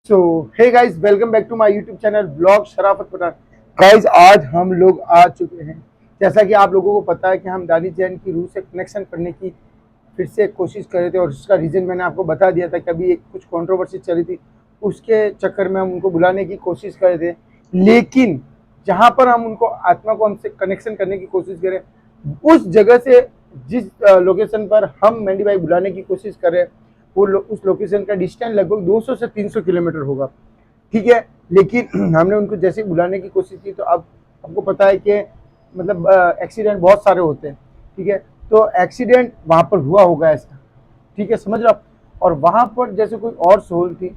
So hey guys, welcome back to my YouTube channel blog Sharafat Pathan. Guys, आज हम लोग आ चुके हैं। जैसा कि आप लोगों को पता है कि हम दानिश जैन की रूह से कनेक्शन करने की फिर से कोशिश कर रहे थे, और उसका रीज़न मैंने आपको बता दिया था कि अभी एक कुछ कंट्रोवर्सी चली थी। उसके चक्कर में हम उनको बुलाने की कोशिश कर रहे थे, लेकिन जहाँ पर हम उनको आत्मा को हमसे कनेक्शन करने की कोशिश करें, उस जगह से जिस लोकेशन पर हम मेंढी भाई बुलाने की कोशिश कर रहे हैं, उस लोकेशन का डिस्टेंस लगभग 200 से 300 किलोमीटर होगा। ठीक है, लेकिन हमने उनको जैसे ही बुलाने की कोशिश की, तो अब आपको पता है कि मतलब एक्सीडेंट बहुत सारे होते हैं। ठीक है, तो एक्सीडेंट वहाँ पर हुआ होगा ऐसा। ठीक है, समझ रहे हो आप? और वहाँ पर जैसे कोई और सोल थी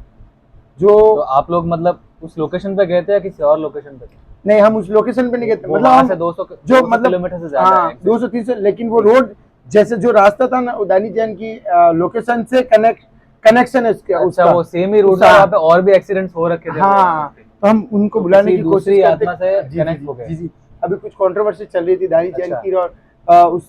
जो तो आप लोग मतलब उस लोकेशन पे गए थे या किसी और लोकेशन पे थे? नहीं, हम उस लोकेशन पे नहीं गए थे। वो मतलब वहां हम से 200 जो 200 मतलब किलोमीटर से ज्यादा है हाँ, exactly। 200-300, लेकिन वो ठीक है। रोड जैसे जो रास्ता था ना, उदानी जैन की लोकेशन से कनेक्शन है उसके अच्छा, उसका वो सेम ही रूट उसका था, वहां पे और भी एक्सीडेंट्स हो रखे थे वो वहां हाँ, पे। तो हम उनको तो बुलाने किसी की कोशिश दूसरी करते। आत्मा से जी जी कनेक्ट जी हो गए। जी जी। अभी कुछ कंट्रोवर्सी चल रही थी दानिश जैन अच्छा। की, और उस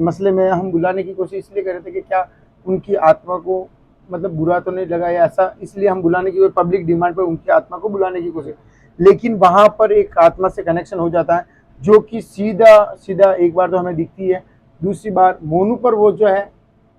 मसले में हम बुलाने की कोशिश इसलिए कर रहे थे कि क्या उनकी आत्मा को मतलब बुरा तो नहीं लगा या ऐसा, इसलिए हम बुलाने की पब्लिक डिमांड पर उनकी आत्मा को बुलाने की कोशिश। लेकिन वहाँ पर एक आत्मा से कनेक्शन हो जाता है, जो कि सीधा सीधा एक बार तो हमें दिखती है, दूसरी बार मोनू पर वो जो है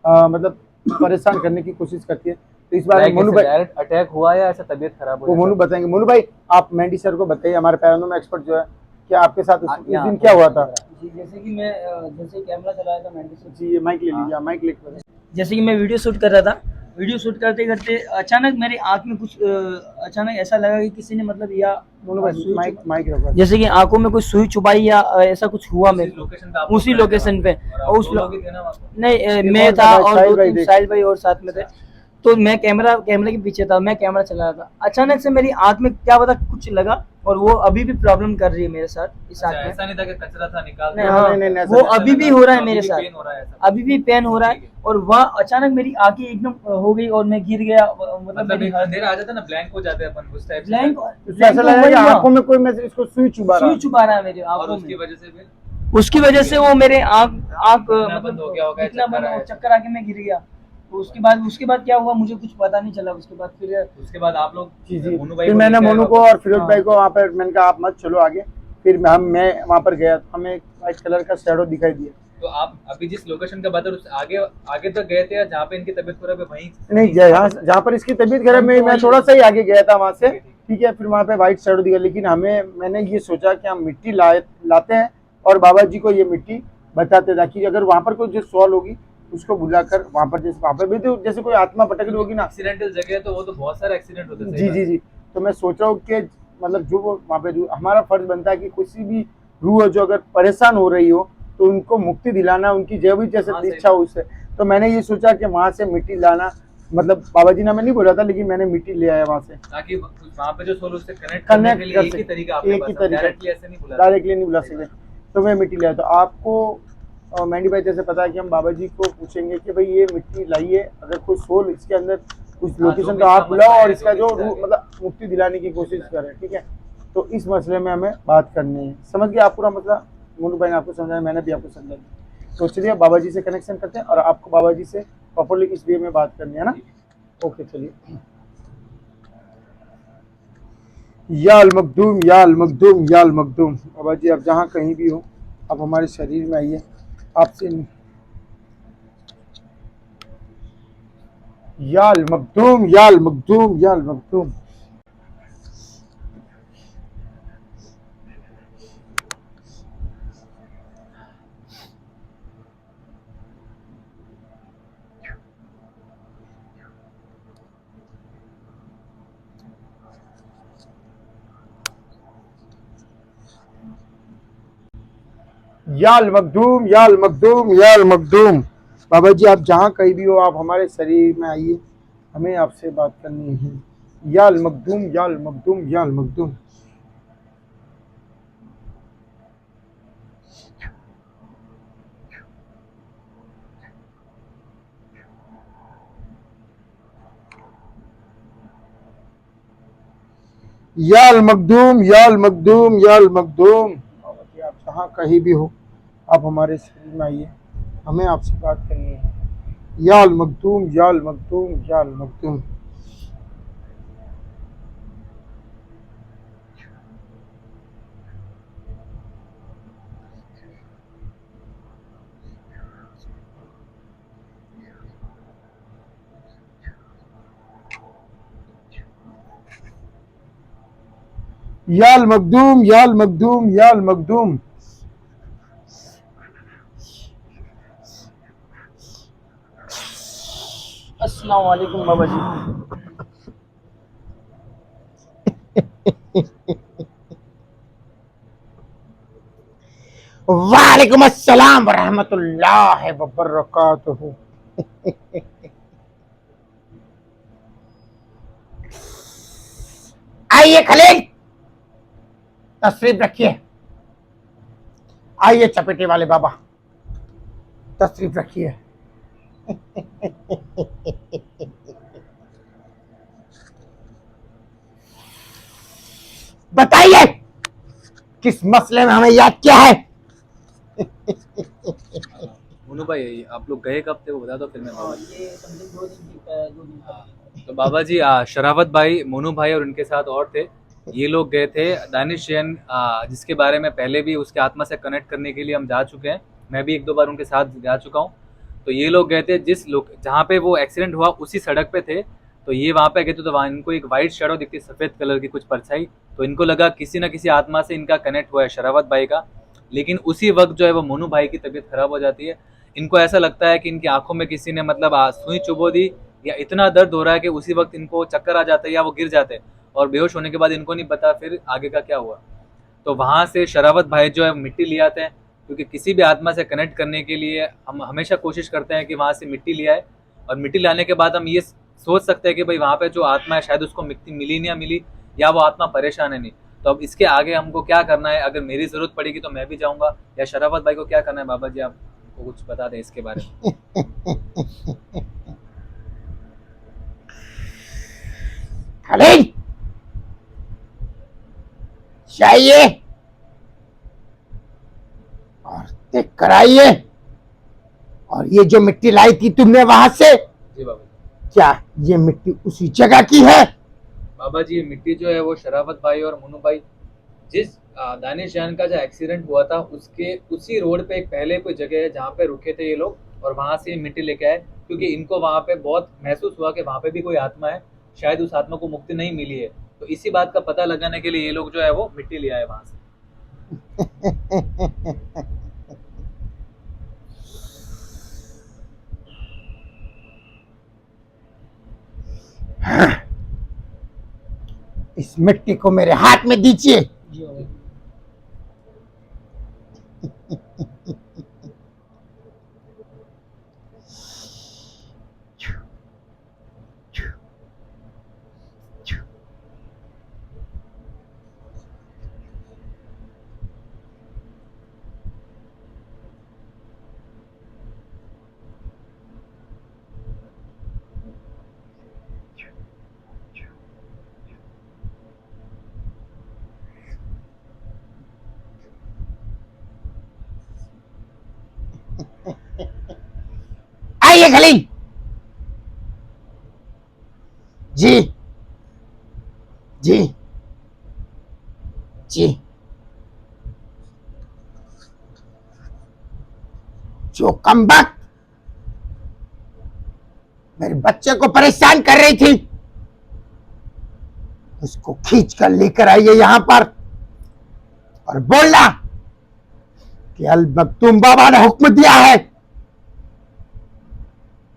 मतलब परेशान करने की कोशिश करती है। तो इस बारे में लाइक मोनू ऐसे भाई, डायरेक्ट अटैक हुआ या ऐसा तबीयत खराब हो वो जैसा मोनू कुछ? बताएंगे। मोनू भाई, आप मेंढी सर को बताइए, हमारे पैरानॉर्मल एक्सपर्ट जो है, कि आपके साथ उस यहाँ दिन क्या थोड़ा हुआ था। इधर आ। जी, जैसे कि मैं जैसे कैमरा चला रहा था मेंढी से। जी, ये माइक ले हाँ। लीजिए, आप माइक लेकर बताइए। जैसे कि मैं वीडियो शूट कर रहा था, वीडियो शूट करते करते अचानक मेरी आंख में कुछ अचानक ऐसा लगा कि किसी ने मतलब या मोनू भाई, सुई माइक चुभा, माइक रखो। जैसे कि आंखों में कुछ सुई चुभाई या ऐसा कुछ हुआ उसी मेरे को लोकेशन पे आप लोग उसी खड़े थे लोकेशन वहाँ पे। और और आप उस दो लोग ही थे ना वहाँ पे? नहीं, एक मैं और था था भाई, और साहिल दो भाई, तीन देख। साहिल भाई और साथ में थे। तो मैं कैमरे के पीछे था, मैं कैमरा चला रहा था। अचानक से मेरी आंख में क्या पता कुछ लगा, और वो अभी भी प्रॉब्लम कर रही है मेरे साथ इस अच्छा, आंख में। ऐसा नहीं था कि कचरा था निकाल नहीं, दिया हाँ, हाँ, नहीं नहीं, ऐसा वो नहीं। अभी भी हो रहा है मेरे अभी भी साथ, पेन हो रहा है ऐसा? अभी भी पेन हो रहा ठीक है। है। और वहाँ अचानक मेरी आंखें एकदम हो गई और मैं गिर गया, मतलब मतलब मेरी एक अंधेरा आ जाता है ना, ब्लैंक हो जाते हैं अपन, उस टाइप से ब्लैंक इसको ब्लैंक ऐसा तो लग रहा हुआ है कि ही हुआ। आंखों में कोई मैं इसको सुई चुभा रहा। सुई चुभा रहा है मेरे और आंखों उसकी में। वजह से फिर उसकी वजह से वो मेरे आंख आंख दिखना मतलब बंद हो गया होगा, दिखना चक्कर बंद आया हो, ऐसा? चक्कर आके मैं गिर गया। तो उसके बाद क्या हुआ मुझे कुछ पता नहीं चला। उसके बाद फिर उसके बाद आप लोग जी जी। मोनू भाई फिर को मैंने लेके आए मोनू को वापस? और फिरोज भाई को वहाँ पर मैंने कहा आप मत चलो आगे। फिर मैं वहाँ पर गया, तो हमें एक वाइट कलर का शैडो दिखाई दिया। तो आप अभी जिस लोकेशन का बता रहे हो, उस आगे आगे तक गए थे या जहाँ पे इनकी तबीयत खराब है वहीं नहीं, जहाँ पर इसकी तबीयत खराब, मैं थोड़ा सा ही आगे गया था वहाँ से। ठीक है, ठीक ठीक है, फिर वहाँ पे व्हाइट शैडो दिखा, लेकिन मैंने ये सोचा कि हम मिट्टी लाते हैं और बाबा जी को ये मिट्टी बताते, ताकि अगर वहाँ पर कोई जो सॉल्व होगी उसको बुलाकर वहाँ पर, जैसे वहाँ पर भी तो जैसे कोई आत्मा भटक रही होगी ना। एक्सीडेंटल जगह है तो वो तो बहुत सारे एक्सीडेंट होते हैं, सही जी बात जी है। जी। तो मैं सोच रहा हूँ कि मतलब जो वो वहाँ पे हमारा फर्ज बनता है कि किसी भी रूह है जो अगर परेशान हो रही हो, तो उनको मुक्ति दिलाना, उनकी जो भी जैसे हाँ, सही इच्छा हो बात उससे। तो मैंने ये सोचा कि वहाँ से मिट्टी लाना, मतलब बाबा जी ने हमें नहीं बोला था, लेकिन मैंने मिट्टी ले आया वहाँ से। ताकि वहाँ पे जो सोल उससे कनेक्ट करने के कनेक्ट लिए कर एक ही तरीका सके, आपके एक ही पास है, तरीका, डायरेक्टली ऐसे नहीं बुला डायरेक्टली नहीं बुला सही सकते। बात। तो मैं मिट्टी लाया, तो आपको मेंढी भाई जैसे पता है कि हम बाबा जी को पूछेंगे कि भाई ये मिट्टी लाइए, अगर कोई सोल इसके अंदर कुछ हाँ, जो लोकेशन भी तो इसका आप बुलाओ, मसला और है, इसका भी जो इससे आगे मतलब मुक्ति दिलाने की कोशिश करें। ठीक है, तो इस मसले में हमें बात करनी है। समझ गए आप पूरा मसला? मोनू भाई ने आपको समझाया, मैंने भी आपको समझाया। तो चलिए बाबा जी से कनेक्शन करते हैं, और आपको बाबा जी से प्रॉपरली इस वे में बात करनी है ना। ओके, चलिए। या अल मखदूम, या अल मखदूम, या अल मखदूम। बाबा जी, आप जहाँ कहीं भी हो, आप हमारे शरीर में आइए। आपसे या अल मखदूम, या अल मखदूम, या अल मखदूम। या अल मखदूम, या अल मखदूम, या अल मखदूम। बाबा जी, आप जहाँ कहीं भी हो, आप हमारे शरीर में आइए, हमें आपसे बात करनी है। या अल मखदूम, या अल मखदूम, या अल मखदूम। या अल मखदूम, या अल मखदूम, या अल मखदूम। बाबा जी, आप जहाँ कहीं भी हो, आप हमारे शरीर में आइए, हमें आपसे बात करनी है। या अल मखदूम, या अल मखदूम, या अल मखदूम। याल मखदूम, याल मखदूम, याल मखदूम। अस्सलाम वालेकुम बाबा जी। वालेकुम अस्सलाम व रहमतुल्लाह व बरकातुहू। आइए खलील, तशरीफ रखिए। आइए चपेटे वाले बाबा, तशरीफ रखिए। बताइए किस मसले में हमें याद किया है? मोनू भाई आप लोग गए कब थे वो बता दो फिर मैं बाबा जी। ये समथिंग 2 दिन की 2 दिन हाँ, तो बाबा जी शरावत भाई, मोनू भाई और उनके साथ और थे। ये लोग गए थे दानिश जैन, जिसके बारे में पहले भी उसके आत्मा से कनेक्ट करने के लिए हम जा चुके हैं। मैं भी एक दो बार उनके साथ जा चुका हूँ। तो ये लोग गए थे जिस लोग जहाँ पे वो एक्सीडेंट हुआ उसी सड़क पे थे। तो ये वहाँ पे गए थे तो वहाँ इनको एक वाइट शैडो दिखती, सफ़ेद कलर की कुछ परछाई। तो इनको लगा किसी ना किसी आत्मा से इनका कनेक्ट हुआ है शरावत भाई का। लेकिन उसी वक्त जो है वो मोनू भाई की तबीयत खराब हो जाती है। इनको ऐसा लगता है कि इनकी आंखों में किसी ने मतलब सुई चुभो दी, या इतना दर्द हो रहा है कि उसी वक्त इनको चक्कर आ जाता है या वो गिर जाते हैं। और बेहोश होने के बाद इनको नहीं पता फिर आगे का क्या हुआ। तो वहाँ से शरावत भाई जो है मिट्टी ले आते हैं, क्योंकि किसी भी आत्मा से कनेक्ट करने के लिए हम हमेशा कोशिश करते हैं कि वहाँ से मिट्टी ले आए। और मिट्टी लाने के बाद हम ये सोच सकते हैं कि भाई वहाँ पे जो आत्मा है शायद उसको मिट्टी मिली नहीं, मिली या वो आत्मा परेशान है नहीं। तो अब इसके आगे हमको क्या करना है? अगर मेरी जरूरत पड़ेगी तो मैं भी जाऊँगा, या शरावत भाई को क्या करना है? बाबा जी आप कुछ बता दें इसके बारे में। खलील, चाहिए और चेक कराइए। और ये जो मिट्टी लाई थी तुमने वहां से, जी बाबा जी। क्या ये मिट्टी उसी जगह की है? बाबा जी ये मिट्टी जो है वो शरावत भाई और मोनू भाई जिस दानिश जान का जो एक्सीडेंट हुआ था उसके उसी रोड पे एक पहले कोई जगह है जहाँ पे रुके थे ये लोग, और वहां से मिट्टी लेके आए, क्योंकि इनको वहां पे बहुत महसूस हुआ कि वहां पे भी कोई आत्मा है, शायद उस आत्मा को मुक्ति नहीं मिली है। तो इसी बात का पता लगाने के लिए ये लोग जो है वो मिट्टी ले आए वहां से। इस मिट्टी को मेरे हाथ में दीजिए। जी बाबा जी। आइए खलील जी, जी, जी। जो कमबख्त मेरे बच्चे को परेशान कर रही थी उसको खींच कर लेकर आइए यहां पर, और बोलना कि अल मखदूम बाबा ने हुक्म दिया है।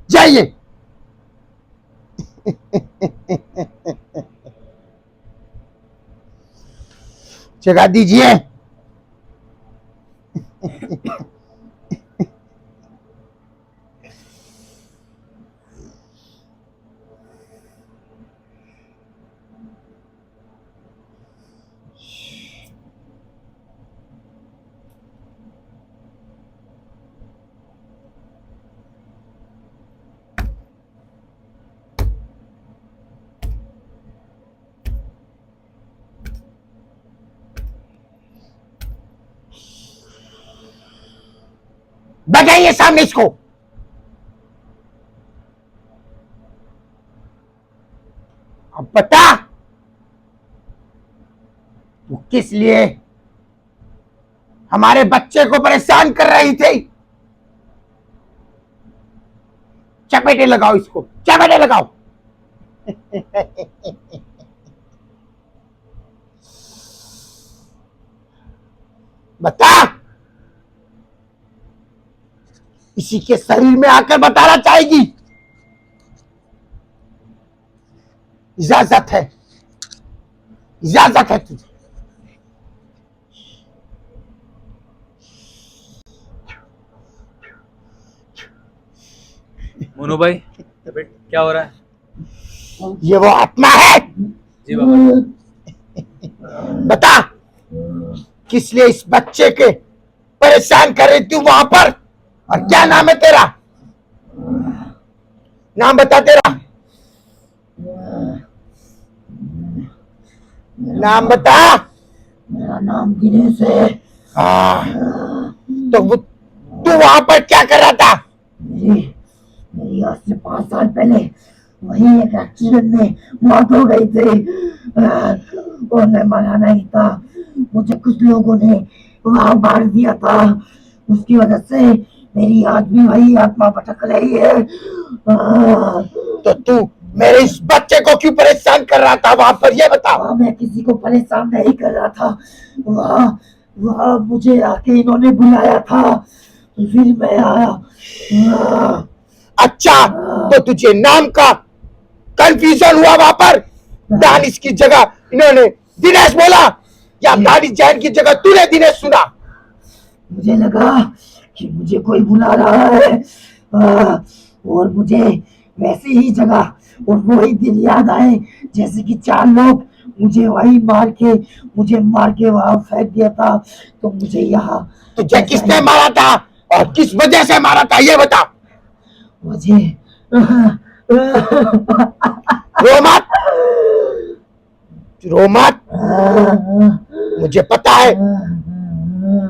जाइए। जगा दीजिए। बताइए सामने इसको। अब बता तू किस लिए हमारे बच्चे को परेशान कर रही थी? चपेटे लगाओ इसको, चपेटे लगाओ। बता। इसी के शरीर में आकर बताना चाहेगी? इजाजत है, इजाजत है तुझे। मोनू भाई क्या हो रहा है? ये वो आत्मा है। जी बाबा। बता, किस लिए इस बच्चे के परेशान कर रही तू वहां पर? और क्या नाम है तेरा? नाम बता तेरा, नाम बता। मेरा नाम दिनेश है। हाँ, तो तू वहां पर क्या कर रहा था? मेरी मेरी आज से 5 साल पहले वही एक एक्सीडेंट में मौत हो गई थी और मैं मरा नहीं था। मुझे कुछ लोगों ने वहां मार दिया था। उसकी वजह से मेरी आज भी वही आत्मा भटक रही है। तो तू मेरे इस बच्चे को क्यों परेशान कर रहा था वहां पर, ये बता। मैं किसी को परेशान नहीं कर रहा था। वहाँ मुझे आके इन्होंने बुलाया था तो फिर मैं आया। अच्छा, तो तुझे नाम का कंफ्यूजन हुआ वहां पर? दानिश की जगह इन्होंने दिनेश बोला या दानिश जैन की जगह तूने दिनेश सुना? मुझे लगा कि मुझे कोई बुला रहा है और मुझे वैसे ही जगह और वही दिन याद आए जैसे कि 4 लोग मुझे मार के वहां फेंक दिया था। तो मुझे यहाँ तुझे किसने मारा था और किस वजह से मारा था, ये बता। मुझे रो मत, रो मत। मुझे पता है,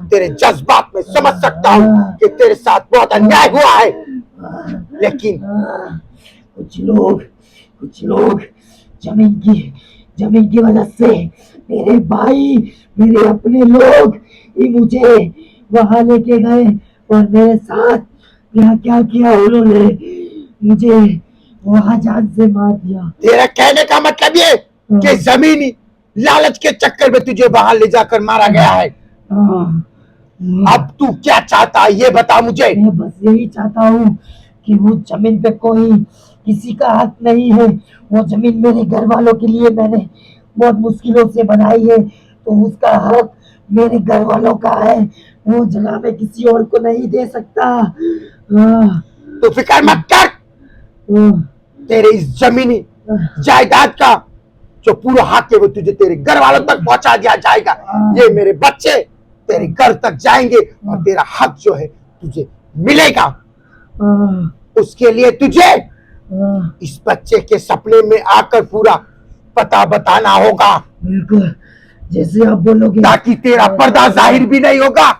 तेरे जज्बात में समझ सकता हूँ कि तेरे साथ बहुत अन्याय हुआ है, लेकिन कुछ लोग जमीन की वजह से मेरे भाई, मेरे अपने लोग ही मुझे वहां लेके गए और मेरे साथ क्या क्या किया उन्होंने। मुझे वहां जान से मार दिया। तेरा कहने का मतलब ये कि जमीनी लालच के चक्कर में तुझे वहां ले जाकर मारा गया है। अब तू क्या चाहता है ये बता मुझे। मैं बस यही चाहता हूँ कि वो जमीन पे कोई किसी का हक नहीं है। वो जमीन मेरे घर वालों के लिए मैंने बहुत मुश्किलों से बनाई है, तो उसका हक मेरे घर वालों का है। वो जगह मैं किसी और को नहीं दे सकता। तो फिक्र मत कर, तेरे इस जमीनी जायदाद का जो पूरा हक है वो तुझे तेरे घर वालों तक पहुंचा दिया जाएगा। ये मेरे बच्चे तेरे घर तक जाएंगे और तेरा हक जो है तुझे मिलेगा। उसके लिए तुझे इस बच्चे के सपने में आकर पूरा पता बताना होगा, बिल्कुल जैसे आप बोलोगे, ताकि तेरा पर्दा जाहिर भी नहीं होगा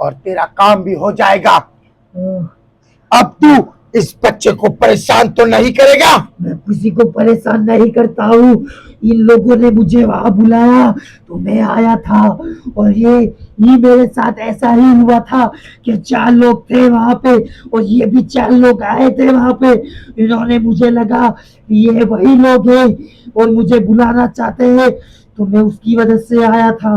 और तेरा काम भी हो जाएगा। अब तू इस बच्चे को परेशान तो नहीं करेगा? मैं किसी को परेशान नहीं करता हूँ। इन लोगों ने मुझे वहां बुलाया तो मैं आया था और ये मेरे साथ ऐसा ही हुआ था कि 4 लोग थे वहां पे और ये भी 4 लोग आए थे वहां पे। इन्होंने, मुझे लगा ये वही लोग हैं और मुझे बुलाना चाहते हैं, तो मैं उसकी वजह से आया था।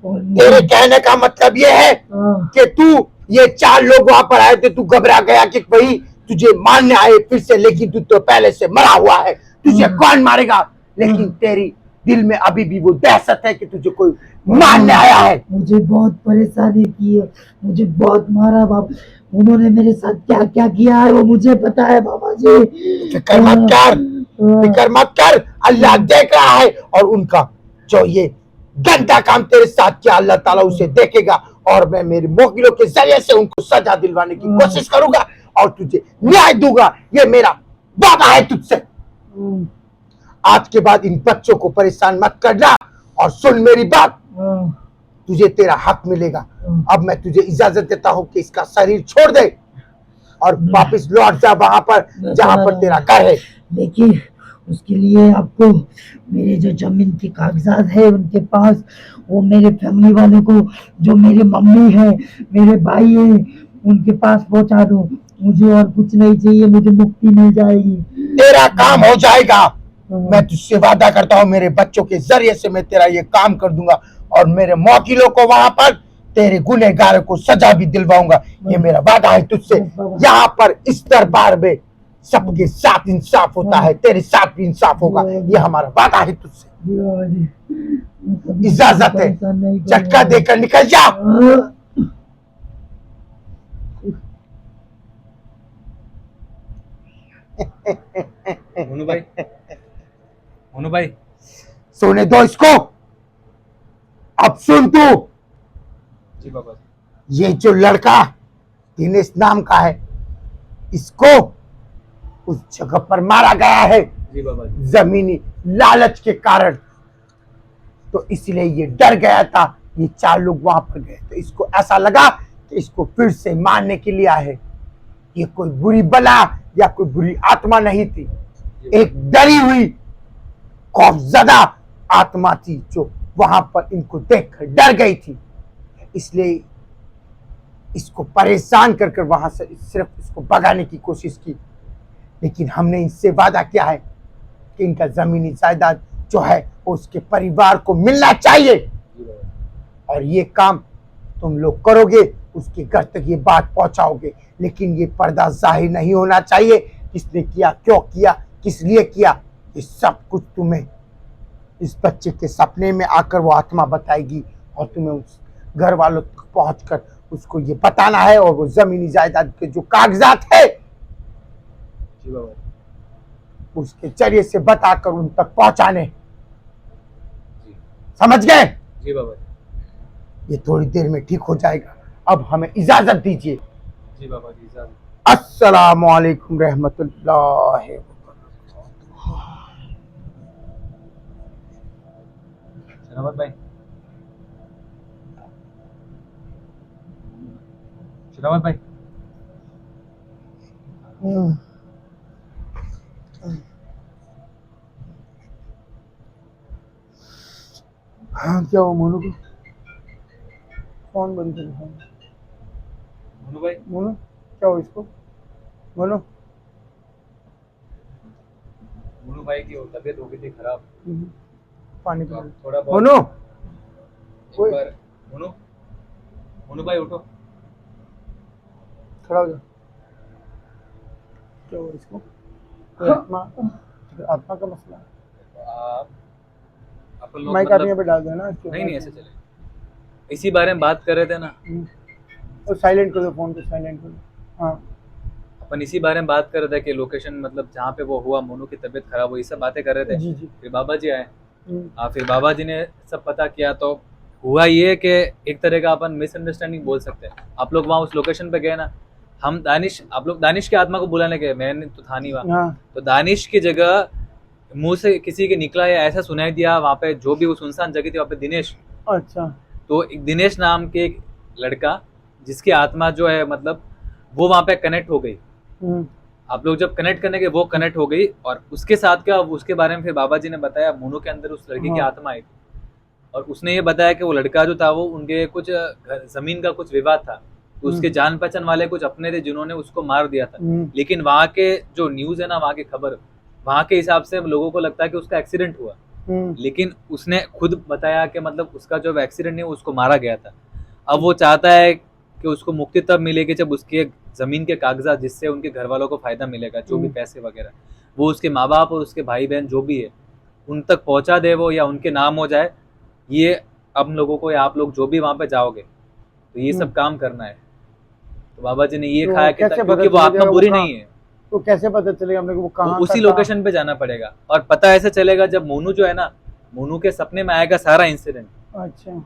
और तेरे कहने का मतलब ये है कि तू, ये 4 लोग वहां पर आए थे, तू घबरा गया कि वही तुझे मारने आए फिर से, लेकिन तू तो पहले से मरा हुआ है, तुझे कौन मारेगा? लेकिन तेरी दिल में अभी भी वो दहशत है कि तुझे कोई मारने आया है। मुझे बहुत परेशानी की है, मुझे बहुत मारा बाबा। उन्होंने मेरे साथ क्या क्या किया है वो मुझे पता है बाबा जी। फिक्र मत कर, फिक्र मत कर, अल्लाह देख रहा है और उनका जो ये गंदा काम तेरे साथ किया अल्लाह ताला उसे देखेगा और मैं मेरे मोहगिलों के जरिए से उनको सजा दिलवाने की कोशिश करूंगा और तुझे न्याय दूंगा। ये मेरा वादा है तुझसे। आज के बाद इन बच्चों को परेशान मत करना और सुन मेरी बात, तुझे तेरा हक मिलेगा। अब मैं तुझे इजाजत देता हूँ कि इसका शरीर छोड़ दे और वापस लौट जा वहां पर जहां पर तेरा घर है। देखिए, उसके लिए आपको मेरे जो जमीन के कागजात है उनके पास, वो मेरे फैमिली वाले को, जो मेरी मम्मी है, मेरे भाई है, उनके पास पहुंचा दो। मुझे और कुछ नहीं चाहिए, मुझे मुक्ति मिल जाएगी। तेरा काम हो जाएगा, मैं तुझसे वादा करता हूँ। मेरे बच्चों के जरिए से मैं तेरा ये काम कर दूंगा और मेरे मौकिलों को वहां पर तेरे गुनहगारों को सजा भी दिलवाऊंगा, ये मेरा वादा है तुझसे। यहाँ पर इस दरबार में सबके साथ इंसाफ होता है, तेरे साथ भी इंसाफ होगा, ये हमारा वादा है तुझसे। बाबा जी, मैं कभी इजाजत है, परेशान नहीं करूंगा। झटका देकर निकल जा। हाँ। मोनू भाई, मोनू भाई, सोने दो इसको। अब सुन तू, जी बाबा, ये जो लड़का दिनेश नाम का है, इसको उस जगह पर मारा गया है जी बाबा जी, जमीनी लालच के कारण। तो इसलिए ये डर गया था, ये 4 लोग वहां पर गए तो इसको ऐसा लगा कि इसको फिर से मारने के लिए आए। ये कोई बुरी बला या कोई बुरी आत्मा नहीं थी, एक डरी हुई खौफजदा आत्मा थी जो वहां पर इनको देखकर डर गई थी। इसलिए इसको परेशान कर कर वहां से सिर्फ इसको भगाने की कोशिश की। लेकिन हमने इनसे वादा किया है कि इनका जमीनी जायदाद जो है वो उसके परिवार को मिलना चाहिए, जी बाबा, और ये काम तुम लोग करोगे, उसके घर तक ये बात पहुंचाओगे। लेकिन ये पर्दा जाहिर नहीं होना चाहिए, किसने किया, क्यों किया, किस लिए किया, ये सब कुछ तुम्हें इस बच्चे के सपने में आकर वो आत्मा बताएगी, और तुम्हें उस घर वालों तक पहुंचकर उसको ये बताना है, और वो जमीनी जायदाद के जो कागजात है जी बाबा, उसके जरिए से बताकर उन तक पहुंचाने। जी, समझ गए? जी बाबा, ये थोड़ी देर में ठीक हो जाएगा, अब हमें इजाजत दीजिए। जी बाबा जी, इजाजत। अस्सलाम वालेकुम रहमतुल्लाहि व शरावत भाई, शरावत भाई, बरकातुहू। हाँ, क्या हुआ मोनू को? फोन बंद कर फोन। मोनू भाई, मोनू क्या हुआ इसको? मोनू मोनू भाई की तबीयत हो गई थी खराब, पानी तो पी। आप थोड़ा बहुत मोनू एक ओए। बार, मोनू, मोनू भाई उठो। खड़ा हो जा। क्या हुआ इसको? कोई आत्मा, आत्मा का मसला है। आप अपन लोग माइक आदमी मतलब पे डाल देना इसको। नहीं ऐसे चले, इसी बारे में बात कर रहे थे ना, और साइलेंट कर दो फोन को, साइलेंट कर दो। हाँ अपन इसी बारे में बात कर रहे थे कि लोकेशन मतलब जहाँ पे वो हुआ, मोनू की तबीयत खराब हुई, सब बातें कर रहे थे। जी जी। फिर बाबा जी आए, हम्म, फिर बाबा जी ने सब पता किया, तो हुआ ये कि एक तरह का अपन मिसअंडरस्टैंडिंग बोल सकते हैं। आप लोग वहाँ उस लोकेशन पे गए ना, हम दानिश, आप लोग दानिश की आत्मा को बुलाने गए, मैंने तो था नहीं वहाँ। हाँ तो दानिश की जगह मुंह से किसी के निकला या ऐसा सुनाई दिया, वहाँ पे जो भी वो सुनसान जगह थी वहाँ पे दिनेश, अच्छा। तो एक दिनेश नाम के एक लड़का जिसकी आत्मा जो है मतलब वो वहाँ पे कनेक्ट हो गई। हम्म, आप लोग जब कनेक्ट करने के वो कनेक्ट हो गई, और उसके साथ क्या, उसके बारे में फिर बाबा जी ने बताया, मोनू के अंदर उस लड़की की हाँ। आत्मा आई थी, और उसने ये बताया कि वो लड़का जो था वो उनके कुछ जमीन का कुछ विवाद था, तो उसके जान पहचान वाले कुछ अपने थे जिन्होंने उसको मार दिया था। लेकिन वहाँ के जो न्यूज है ना, वहाँ की खबर, वहाँ के हिसाब से लोगों को लगता है कि उसका एक्सीडेंट हुआ, लेकिन उसने खुद बताया कि मतलब उसका जो एक्सीडेंट नहीं, उसको मारा गया था। अब वो चाहता है कि उसको मुक्ति तब मिलेगी जब उसके जमीन के कागजात, जिससे उनके घर वालों को फायदा मिलेगा, जो भी पैसे वगैरह, वो उसके माँ बाप और उसके भाई बहन जो भी है उन तक पहुंचा दे वो, या उनके नाम हो जाए। ये हम लोगों को या आप लोग जो भी वहां पे जाओगे तो ये सब काम करना है। तो बाबा जी ने ये तो खाया कि कैसे क्योंकि पता वो आत्मा चलेगा वो बुरी कहाँ- नहीं है, तो कैसे पता चलेगा हमने को वो तो कहाँ उसी का था? लोकेशन पे जाना पड़ेगा। और पता ऐसे चलेगा जब मोनू जो है ना, मोनू के सपने में आएगा सारा इंसिडेंट, अच्छा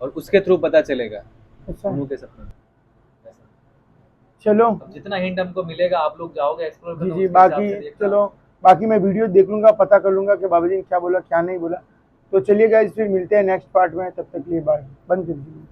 और उसके थ्रू पता चलेगा अच्छा। मोनू के सपने में। चलो अब जितना हिंट हमको मिलेगा, आप लोग जाओगे एक्सप्लोर जी करोगे, जी, उसके हिसाब बाकी से देखना। चलो, बाकी मैं वीडियो देख लूंगा, पता कर लूंगा कि बाबा जी ने क्या बोला क्या नहीं बोला। तो चलिए गाइस, फिर मिलते हैं नेक्स्ट पार्ट में, तब तक के लिए बाय, बंद कर दीजिए।